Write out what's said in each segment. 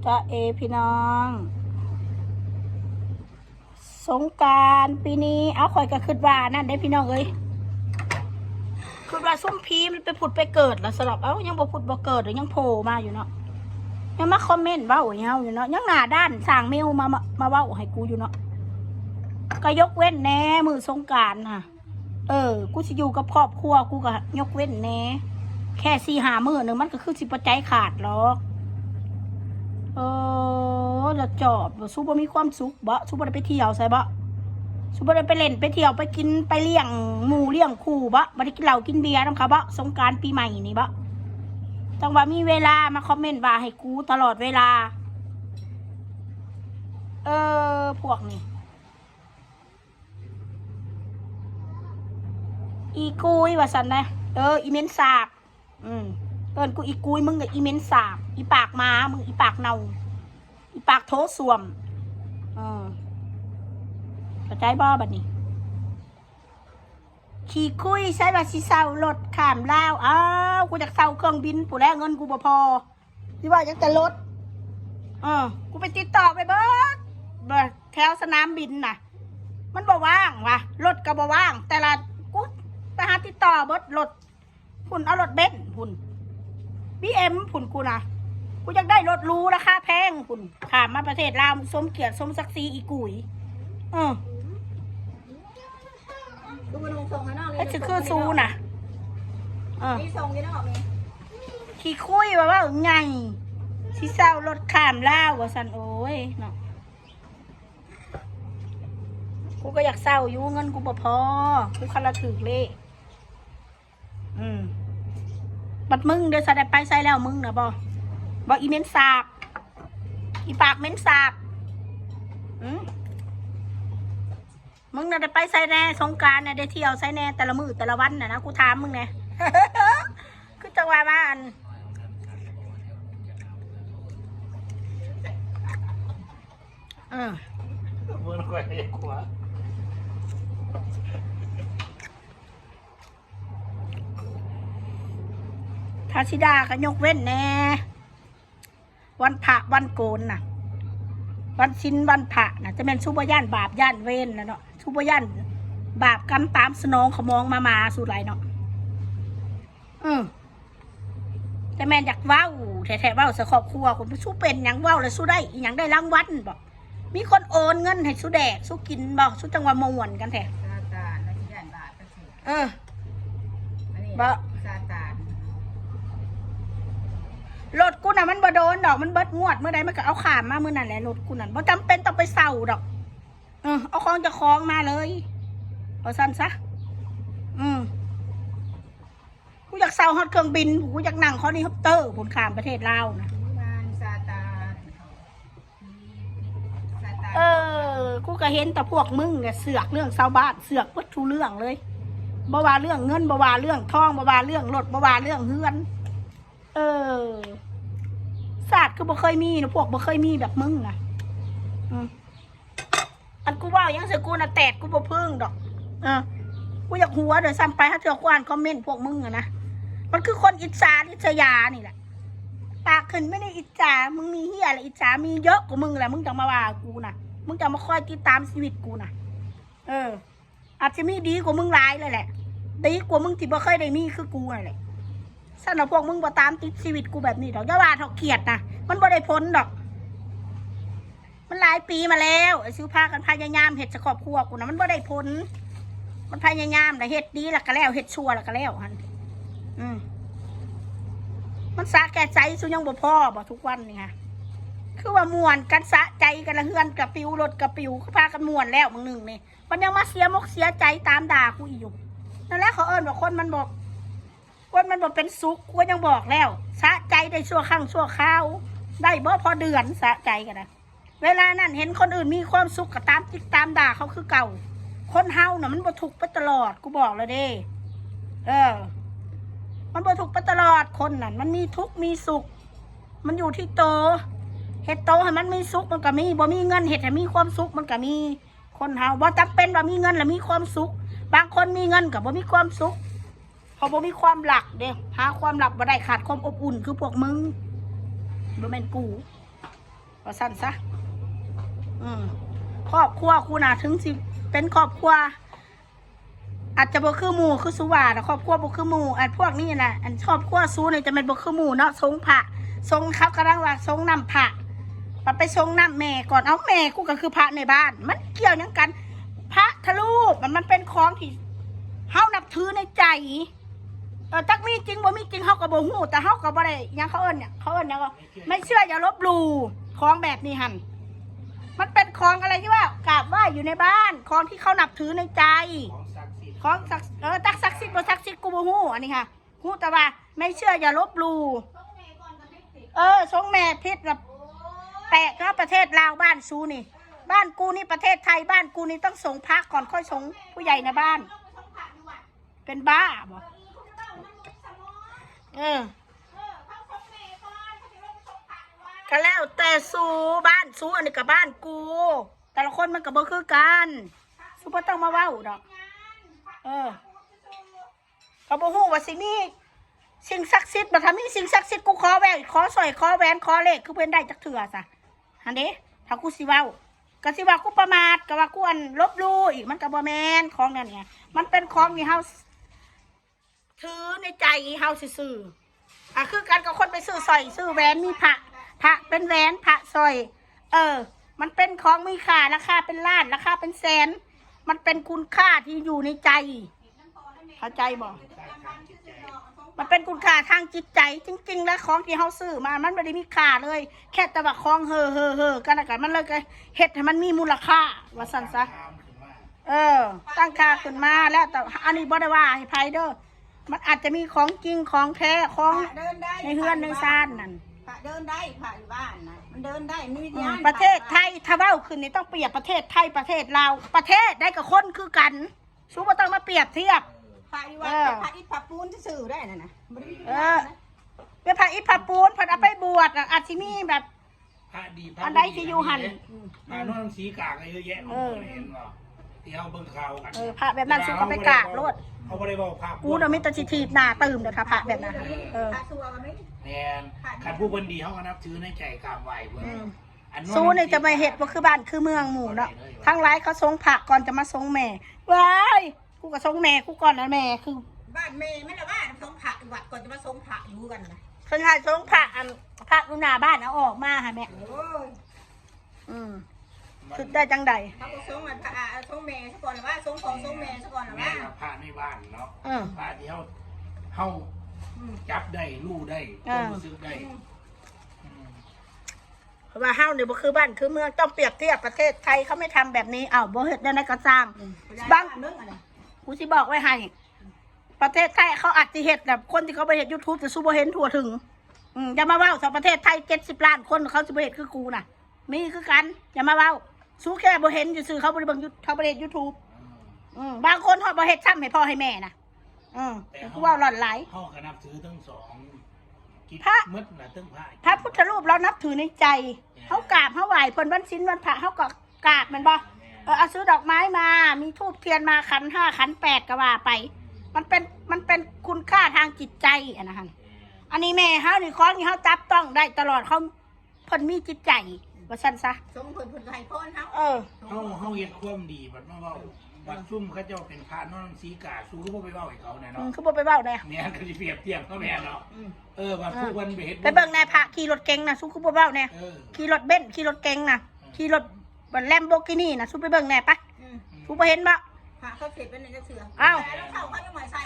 จ้าเอพี่น้องสงกรานต์ปีนี้เอาข่อยก็คิดว่านั่นได้พี่น้องเอ้ยคือว่าส้มพีมันไปผุดไปเกิดแล้วสลับยังบ่ผุดบ่เกิดหรือยังโผล่มาอยู่เนาะยังมาคอมเมนต์เว้าอย่างเฮาอยู่เนาะยังหน้าด้านสร้างเมลมาเว้าให้กูอยู่เนาะก็ยกเว้นแน่มือสงกรานต์น่ะกูสิอยู่กับครอบครัวกูก็ยกเว้นแน่แค่4-5 มื้อนึงมันก็คือสิบ่ใจขาดหรอกแล้วจอบสู้บ่มีความสุขบ่สู้บ่ได้ไปเที่ยวใส่บ่สู้บ่ได้ไปเล่นไปเที่ยวไปกินไปเลี้ยงหมู่เลี้ยงคู่บ่ได้กินเหล้ากินเบียร์นำเขาบ่สงกรานต์ปีใหม่นี่บ่ต้องว่ามีเวลามาคอมเมนต์ว่าให้กูตลอดเวลาพวกนี้อีกุยว่าซั่นนะอีเมนสาบกูอีกุยมึงกับอีเมนสาบอีปากม้ามึงอีปากเน่าอีปากโถส้วมเข้าใจบ่บัดนี้ขี่คุยใช้ว่าสิเซารถข้ามลาวกูจากเซาเครื่องบินผู้แลเงินกูบ่พอที่ว่าอยากจะรถกูไปติดต่อไปเบิดแถวสนามบินน่ะมันบ่ว่างว่ะรถก็บ่ว่างแต่ละกูไปหาติดต่อเบิดรถพุ่นเอารถเบนซ์พุ่นBMพุ่นกูนะกูอยากได้รถรู้ราคาแพงพุ่นถามมาประเทศลาวสมเกียรติสมศักดิ์ศรีอีกุยดูมันลงส่งข้างนอกเลย ไอ้ชื่อคือซูน่ะมีส่งยังได้หรอมีขี่คุยว่าไงสิเศร้ารถข้ามลาวว่าสันโอ้ยเนาะกูก็อยากเศร้าอยู่เงินกูบ่พอกูคันละถึกเลยบัดมึงเดี๋ยวจะได้ไปใส่แล้วมึงนะบ่อีเมนสาบอีปากเมนสาบมึงน่ะได้ไปใส่แน่สงกรานต์น่ะได้เที่ยวใส่แน่แต่ละมื้อแต่ละวันน่ะนะกูถามมึงแน่ คือจังหวะมามึงก็ยังกลัวทาชิดาก็ยกเว้นแน่วันพระวันโกนน่ะวันชินวันพระน่ะจะเป็นซุปเปอร์ย่านบาปย่านเว้นนะเนาะซุปเปอร์ย่านบาปกรรมตามสนองขมองมาสู่ไรเนาะแต่แม่อยากเว้าแท้ๆเว้าสะครอบครัวคนสู้เป็นยังเว้าแล้วสู้ได้ยังได้รางวัลบอกมีคนโอนเงินให้สู้แดกสู้กินบอกสู้จังหวะมวนกันแท้บ่รถกูน่ะมันบ่โดนดอกมันเบิดงวดเมื่อใดมันก็เอาขามมาเมื่อนั่นแหละรถกูนั่นบ่จำเป็นต้องไปเศร้าดอกเอาของจะคล้องมาเลยเอาสั้นซะกูอยากเศร้าฮอตเครื่องบินกูอยากนั่งฮอลิคอปเตอร์ผลขามประเทศลาวนะกูก็เห็นแต่พวกมึงเนี่ยเสือกเรื่องชาวบ้านเสือกวัตถุเรื่องเลยบ่ว่าเรื่องเงินบ่ว่าเรื่องทองบ่ว่าเรื่องรถบ่ว่าเรื่องเฮือนศาสตร์คือบ่เคยมีนะพวกบ่เคยมีแบบมึงนะอันกูว่ายังเสือกูน่ะแตกกูบ่พึ่งดอกกูอยากหัวเดี๋ยวซ้ำไปถ้าเธอกูอ่านคอมเมนต์พวกมึงอะนะมันคือคนอิจฉาริษยานี่แหละปากขึ้นไม่ได้อิจฉามึงมีเหี้ยอะไรอิจฉามีเยอะกว่ามึงแหละมึงจะมาว่ากูนะมึงจะมาคอยติดตามชีวิตกูนะอาจจะมีดีกว่ามึงหลายเลยแหละดีกว่ามึงที่บ่เคยได้มีคือกูนั่นแหละสำหรับพวกมึงบ่ตามติดชีวิตกูแบบนี้ดอกอย่าว่าเถาเกียดนะมันบ่ได้พ้นดอกมันหลายปีมาแล้วไอ้ซื้อผ้ากันพยายามเห็ดจะครอบครัวกูนะมันบ่ได้พ้นมันพยายามแต่เห็ดดีแล้วก็แล้วเห็ดชั่วแล้วก็แล้วฮันมันสะแก่ใจสุยังบ่พ่อบ่ทุกวันนี่ค่ะคือว่ามวนกันสะใจกันละเฮือนกับปิวรถกับปิวเขาพากันมวนแล้วมึงหนึ่งนี่มันยังมาเสียมกเสียใจตามด่ากูอีกอยู่นั่นแหละเขาว่าคนมันบอกเป็นสุขกูยังบอกแล้วสะใจได้ชั่วครั้งชั่วคราวได้บ่พอเดือนสะใจกันนะเวลานั้นเห็นคนอื่นมีความสุขก็ตามติดตามด่าเขาคือเก่าคนเฮาน่ะมันบ่ถูกไปตลอดกูบอกเลยเด้มันบ่ถูกไปตลอดคนน่ะมันมีทุกข์มีสุขมันอยู่ที่โตเฮ็ดโตให้มันมีสุขมันก็มีบ่มีเงินเฮ็ดให้มีความสุขมันก็มีคนเฮาบ่จำเป็นว่ามีเงินแล้วมีความสุขบางคนมีเงินกับบ่มีความสุขเพราะบ่มีความหลักเด้หาความหลักบ่ได้ขาดความอบอุ่นคือพวกมึงบ่แม่นกู ว่าสั้นซะครอบครัวกูน่ะถึงสิเป็นครอบครัวอาจจะบ่คือหมู่คือสุวาแต่ครอบครัวบ่คือหมู่อันพวกนี้น่ะอันครอบครัวซูเนี่ยจะเป็นบ่คือหมู่เนาะทรงพระทรงเขากำลังว่าทรงนำพระไปทรงนำแม่ก่อนเอาแม่กูก็คือพระในบ้าน มันเกี่ยวยังกันพระทะลุมันเป็นของที่เฮานับถือในใจจักมีจริงบ่มีจริงเฮาก็บ่ฮู้แต่เฮาก็บ่ได้ยังเขาเอิ้นเนี่ยเขาเอิ้นเนี่ยว่าไม่เชื่ออย่าลบหลู่ของแบบนี้หั่นมันเป็นของอะไรที่ว่ากราบไหว้อยู่ในบ้านของที่เขานับถือในใจของศักดิ์ตักศักดิ์สิทธิ์บ่ศักดิ์สิทธิ์กูบ่ฮู้อันนี้ค่ะฮู้แต่ว่าไม่เชื่ออย่าลบหลู่ทรงแม่พิษแบบแปลกเนาะประเทศลาวบ้านซูนี่บ้านกูนี่ประเทศไทยบ้านกูนี่ต้องส่งพระก่อนค่อยส่งผู้ใหญ่ในบ้านเป็นบ้าบ่ก็แล้วแต่ซูบ้านซูอันนี้กับบ้านกูแต่ละคนมันก็บ่คือกันซูบ่ต้องมาเว้าดอกเขาบ่ฮู้ว่าสิมีสิ่งศักดิ์สิทธิ์บ่ถ้ามีสิ่งศักดิ์สิทธิ์กูขอแหวนขอสร้อยขอแหวนขอเลขคือเพิ่นได้จักเทื่อซะหั่นเด้ถ้ากูสิเว้าก็สิว่ากูประมาทก็ว่ากูอันลบหลู่อีกมันก็บ่แม่นของนั่นไงมันเป็นของที่เฮาถือในใจเฮาซื่อๆคือการกับคนไปซื้อสร้อยซื้อแหวนมีพระเป็นแหวนพระสร้อยมันเป็นของมีค่าราคาเป็นล้านราคาเป็นแสนมันเป็นคุณค่าที่อยู่ในใจเข้าใจบ่มันเป็นคุณค่าทางจิตใจจริงๆแล้วของที่เฮาซื้อมามันไม่ได้มีค่าเลยแค่แต่ว่าของเฮ่อกันแล้วกันมันเลยก็เฮ็ดให้มันมีมูลค่าว่าซั่นซะตั้งค่าขึ้นมาแล้วแต่อันนี้บ่ได้ว่าให้ไผเด้อมันอาจจะมีของจริงของแท้ของในเฮือนในซ่านนั่นพระเดินได้พระอยู่บ้านนะมันเดินได้มีวิญญาณประเทศไทยถ้าเว้าขึ้นนี่ต้องเปรียบประเทศไทยประเทศลาวประเทศได้กับคนคือกันชูบ่ต้องมาเปรียบเทียบพระอยู่ว่าพระอิฐพระปูนที่สื่อได้น่ะนะเป็นพระอิฐพระปูนพระเอาไปบวชอาจจะมีแบบพระดีอันใดที่อยู่หันพระนอนสีกากเยอะแยะเห็นบ่ที่เอาเบิ่งข่าวกันพระแบบนั้นสุก็ไปกราบโลดเขาบ่ได้บอกพระกูน่ะมีแต่สิถีบหน้าตื่มเด้อค่ะพระแบบนั้นพระสัวก็ไม่แม่นคันผู้เพิ่นดีเฮาก็นับถือในใจกราบไหว้เพิ่นซูนี่จะมาเฮ็ดบ่คือบ้านคือเมืองหมู่เนาะทั้งหลายเขาทรงพระก่อนจะมาทรงแม่ว้ายกูก็ทรงแม่กูก่อนนะแม่คือบ้านเมย์ไม่ละบ้านทรงพระวัดก่อนจะมาทรงพระอยู่กันนะเพิ่นให้ทรงพระพระอุณาบ้านเอาออกมาค่ะแม่สุดได้จังใดเขาก็ทรงพระทรงเมย์ซะก่อนว่าทรงของทรงเมย์ซะก่อนว่าพระในบ้านเนาะพระที่เฮาจับได้รู้ได้รู้สึกได้เพราะว่าเฮาเนี่ยบ่คือบ้านคือเมืองต้องเปรียบเทียบประเทศไทยเขาไม่ทำแบบนี้บ่เฮ็ดได้ในกระสร้างบางกูสิบอกไว้ให้ประเทศไทยเขาอาจจะเฮ็ดแบบคนที่เขาไปเฮ็ด YouTube แต่ซูบ่เห็นทั่วถึงอย่ามาเว้าสองประเทศไทย70 ล้านคนเขาสิบ่เฮ็ดคือกูน่ะมีคือกันอย่ามาเว้าซูแค่บ่เห็นซื่อเขาบ่ได้เบิ่งเขาบ่ได้เฮ็ด YouTube บางคนเขาบ่เฮ็ดซ้ำให้พ่อให้แม่น่ะกูเว้าหลอนหลายเฮาก็นับถือทั้งสองพระมึดน่ะทั้งพระพุทธรูปเรานับถือในใจเฮากราบเฮาไหว้เพิ่นวันศีลวันพระเฮาก็กราบมันบ่เอาซื้อดอกไม้มามีธูปเทียนมาขัน5ขัน8ก็ว่าไปมันเป็นคุณค่าทางจิตใจอันนี้แม่เฮานี่ของนี่เฮาจับต้องได้ตลอดเขาเพิ่นมีจิตใจว่าซั่นซะทรงเพิ่นให้พรเฮาเฮาเฮ็ดความดีบัดมาเว้าบัดซุ่มเขาเจ้าเป็นพระนอนสีกาสู้บ่ไปเว้าให้เขาแน่เนาะคือบ่ไปเว้าแน่แม่ก็สิเปรียบเทียบเขาแม่เนาะบัดผู้เพิ่นไปเฮ็ดไปเบิ่งแน่พระขี่รถเก๋งน่ะสู้คือบ่เว้าแน่ขี่รถเบนซ์ขี่รถเก๋งน่ะขี่รถบัดแลมโบกินี่น่ะสู้ไปเบิ่งแน่ปะสู้บ่เห็นบ่พระเขาเสร็จเป็นจังเสือ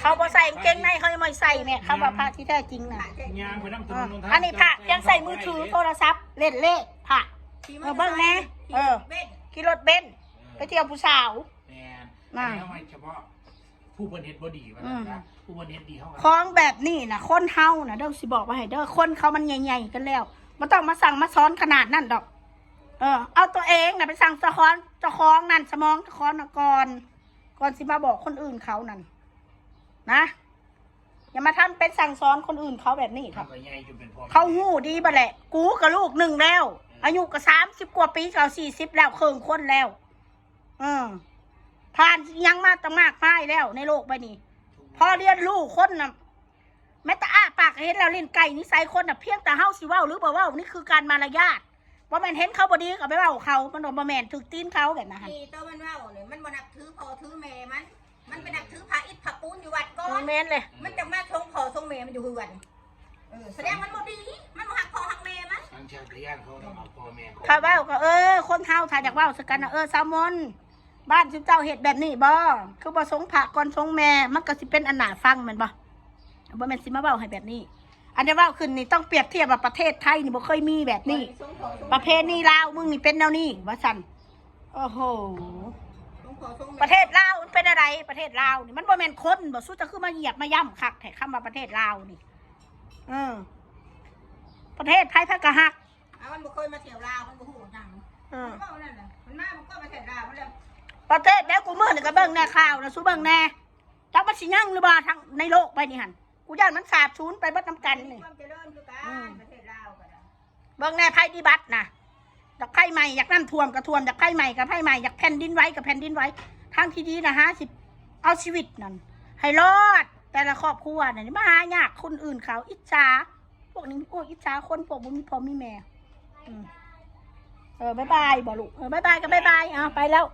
เขาบ่ใส่กางเกงในเขายังไม่ใส่แม่เขาว่าพระที่แท้จริงน่ะย่างไปนำถนนอันนี้พระยังใส่มือถือโทรศัพท์เล่นเลขพระเบิ่งแน่ขี่รถเบนซ์ไปเที่ยวผู้สาวน่ะไม่เฉพาะผู้เพิ่นเฮ็ดบ่ดีว่าซั่นนะผู้เพิ่นเฮ็ดดีเฮาของแบบนี้น่ะคนเฮาน่ะเด้อสิบอกว่าให้เด้อคนเขามันใหญ่ๆกันแล้วบ่ต้องมาสั่งมาสอนขนาดนั้นดอกเอาตัวเองน่ะไปสั่งเจ้าของนั่นสมองเจ้าของน่ะก่อนสิมาบอกคนอื่นเขานั่นนะอย่ามาทำเป็นสั่งสอนคนอื่นเขาแบบนี้ครับเขาหู้ดีบ่แหละกูกับลูกหนึ่งแล้วอายุก็30 กว่าปีเขา40แล้วเครื่องคนแล้วผ่านยังมาตั้งมากมายแล้วในโลกใบนี้พอเรียนรู้คนน่ะแม้แต่ปากเห็นแล้วเล่นไก่นิสัยคนน่ะเพียงแต่เฮาสิเว้าหรือบ่เว้านี่คือการมารยาท ว่าแม่นเห็นเขาบ่ดีก็ไปเว้าเขามันบ่แม่นถึกตีนเขาแบบนั้น นี่ตัวมันว่าเนี่ยมันบ่นับถือพ่อถือแม่มันไปนับถือพระอิฐพระปูนอยู่วัดก่อน แม่นเลย มันจะมาทงพ่อทงแม่มันอยู่เฮือนแสดงมันบ่ดีมันบ่ฮักพ่อฮักแม่มัน ทางชาติยานเขาต้องเอาพ่อแม่เขา ถ้าเว้าก็คนเฮาถ้าอยากเว้าสักกันนะแซลมอนบ้านจุเจ้าเฮ็ดแบบนี้บ่คือบ่สงพระก่อนสงแม่มันก็สิเป็นอันหน้าฟังแม่นบ่บ่แม่นสิมาเว้าให้แบบนี้ อันนี้เว้าขึ้นนี่ต้องเปรียบเทียบกับประเทศไทยนี่บ่เคยมีแบบนี้ ประเพณีลาวมึงนี่เป็นแนวนี้ว่าซั่นโอ้โหประเทศลาวมันเป็นอะไรประเทศลาวนี่มันบ่แม่นคนบ่สู้จะคือมาเหยียบมาย่ำคักแท้คำว่าประเทศลาวนี่ประเทศไทยพักกะฮัก มันบ่เคยมาเที่ยวลาวมันบ่ฮู้จังมันเว้านั่นน่ะมันมามันก็มาเที่ยวลาวมันแล้ว ประเทศแล้วกูมื้อนี่ก็เบิ่งแน่ข่าวนะสู้เบิ่งแน่จักมันสิยังหรือบ่ทั้งในโลกไปนี่หั่นกูย่านมันสาบสูญไปเบิดนำกันนี่ ความเจริญคือกันประเทศลาวก็ได้ เบิ่งแน่ภัยพิบัตินะอยากไผใหม่อยากน้ำท่วมก็ท่วมอยากไผใหม่ก็ไผใหม่อยากแผ่นดินไหวก็แผ่นดินไหวทางที่ดีนะ50เอาชีวิตนั่นให้รอดแต่ละครอบครัวน่ะมาหายากคนอื่นเขาอิจฉาพวกนี้โอ้อิจฉาคนพวกบ่มีพ่อมีแม่บ๊ายบายบ่ลูกบ๊ายบายก็บ๊ายบายเอาไปแล้ว